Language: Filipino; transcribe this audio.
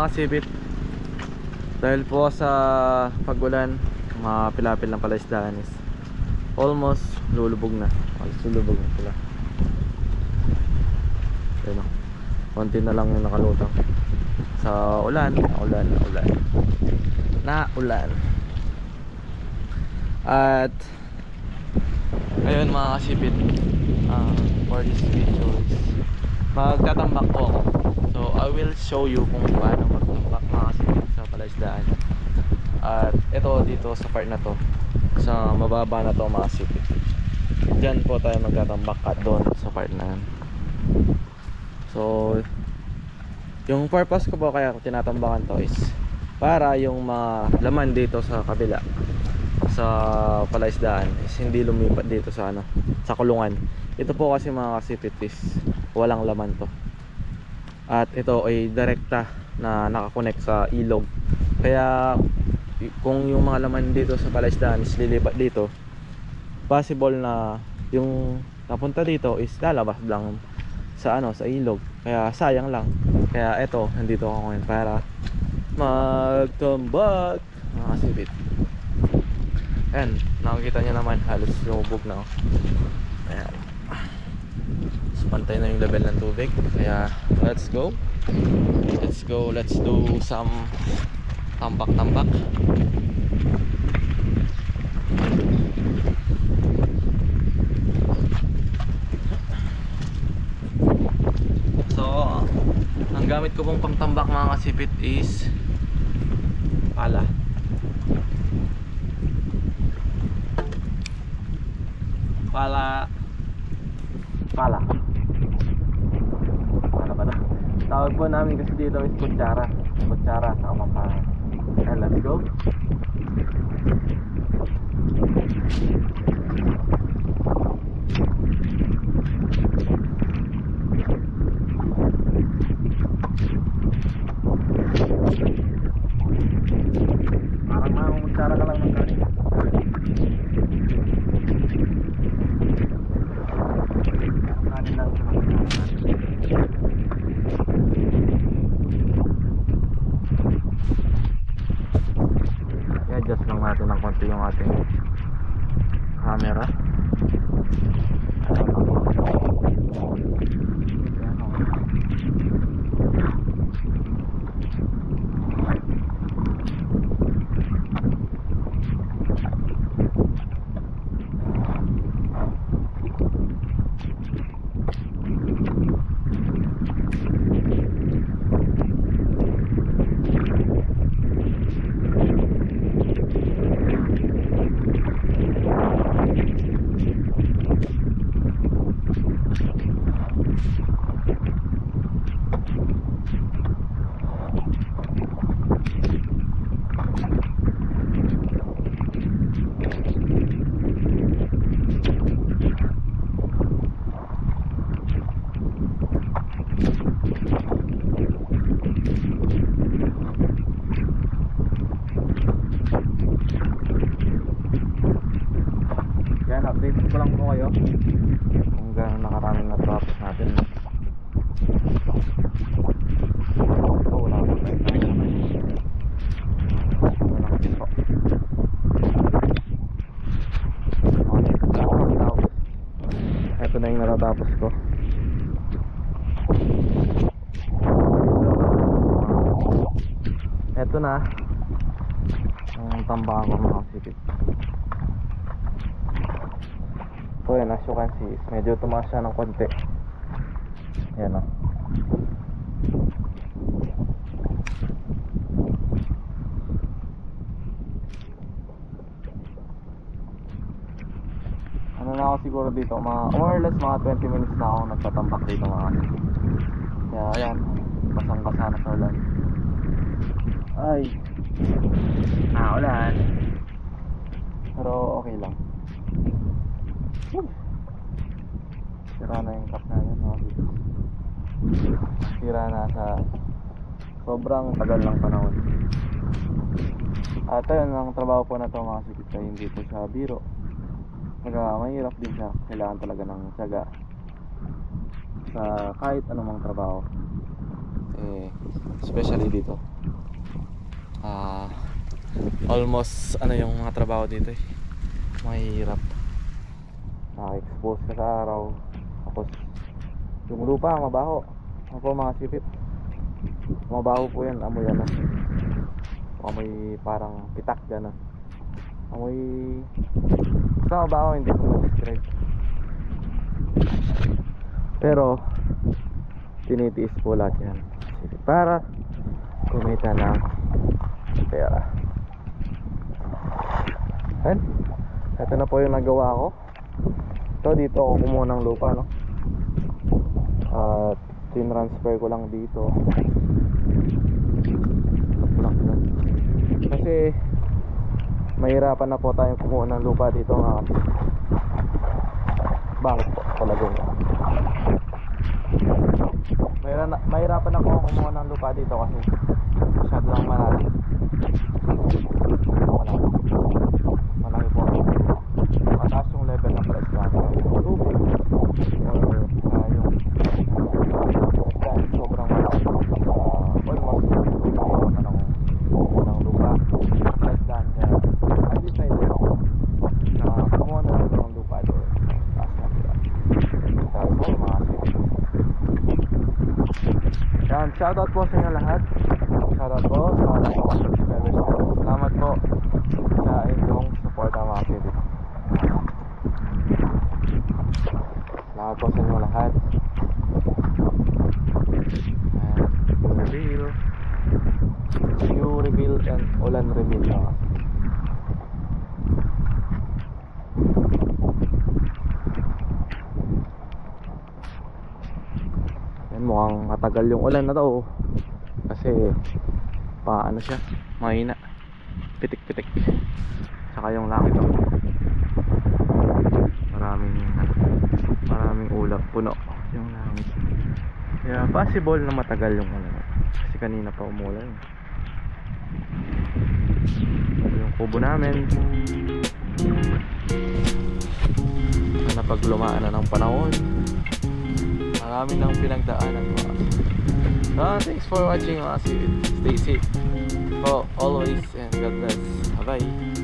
kasipit. Dahil po sa pagulan, mga pilapil ng palaisdaan is almost lulubog na. Almost lulubog na sila. Ayun, konti na lang yung nakalutang sa ulan. At ngayon mga kasipit, for this video is magtatambak po ako. So I will show you kung paano magtambak mga kasipit sa palaisdaan. At ito dito sa part na to, sa mababa na to mga kasipit, dyan po tayo magtatambak at doon sa part na yan. So yung purpose ko po kaya tinatambakan to is para yung mga laman dito sa kabila sa palaisdaan is hindi lumipat dito sa sa kulungan. Ito po kasi mga kasipit is walang laman to. At ito ay direkta na nakakonect sa ilog. Kaya kung yung mga laman dito sa palaisdaan is lilipat dito, possible na yung napunta dito is lalabas lang sa sa ilog. Kaya sayang lang. Kaya ito, nandito ako ngayon para magtambak mga kasipit. Ayan, nakikita nyo naman halos lumubog na. Ayan, so, pantay na yung level ng tubig. Kaya let's go, let's do some tambak. So ang gamit ko pong pangtambak mga kasipit is pala. Pala ba na? Tawag po namin kasi dito is kutsara sa mapahan. And let's go. Parang makukutsara ka lang ng kanin. I-adjust lang natin ng konti yung ating camera. Yan, update ko lang po kayo kung gano'n nakaraming natapos natin. Wala po tayo ito na yung natatapos ko. Ito na ang tambakan ko mga kasipit. So yan, as you can see, medyo tumaas siya ng konti. Yan o. Ano na ako siguro dito, more or less mga 20 minutes na ako nagtatambak dito mga kasipit. Kaya ayan, basang-basa na sa ulan. Ay, ulan. Pero okay lang. Sira na yung cup namin mga dito. Sira na sa sobrang tagal ng panahon. At ayun, ang trabaho po na to mga sikit ay hindi po siya biro. Mahirap din siya. Kailangan talaga ng tiyaga sa kahit anumang trabaho. Especially dito. Almost ano yung mga trabaho dito eh. Mahirap. Expose ka sa araw. Tapos yung lupa mabaho. Ano po mga sipit? Mabaho po yan. Amoy ano. Amoy parang pitak gano'n. Amoy basta mabaho, hindi ko ma-describe. Pero tinitiis po lahat yan para kumita ng pera. And ito na po yung nagawa ko. Ito dito ako kumuha ng lupa, no? At tinransfer ko lang dito. Kasi mahirapan na po tayong kumuha ng lupa dito nga. Bakit po? Talagang mahirapan ako kumuha ng lupa dito kasi masyado lang malalim. Malaki po. Mataas yung level ng price natin. Tubig or yung sobrang malaki. Almost mahirapan ako kumuha ng lupa. Price lang kaya I decided na kumuha na lang ng lupa doon. Taas na sila. Taas mo mga yan, shoutout po sa inyo lahat. Shoutout po sa mga subscribers ko. Salamat po sa inyong support ng mga activity. Salamat po sa inyo lahat. And you reveal and ulan reveal na. Mukhang matagal yung ulan na to kasi paano siya, mahina, pitik-pitik. Saka yung langit to, maraming ulap, puno yung langit. Kaya possible na matagal yung ulan kasi kanina pa umulan. Yung kubo namin na pag lumaan na ng panahon, marami nang pinagdaanan mga. So thanks for watching mga. Stay safe always and God bless. Bye bye.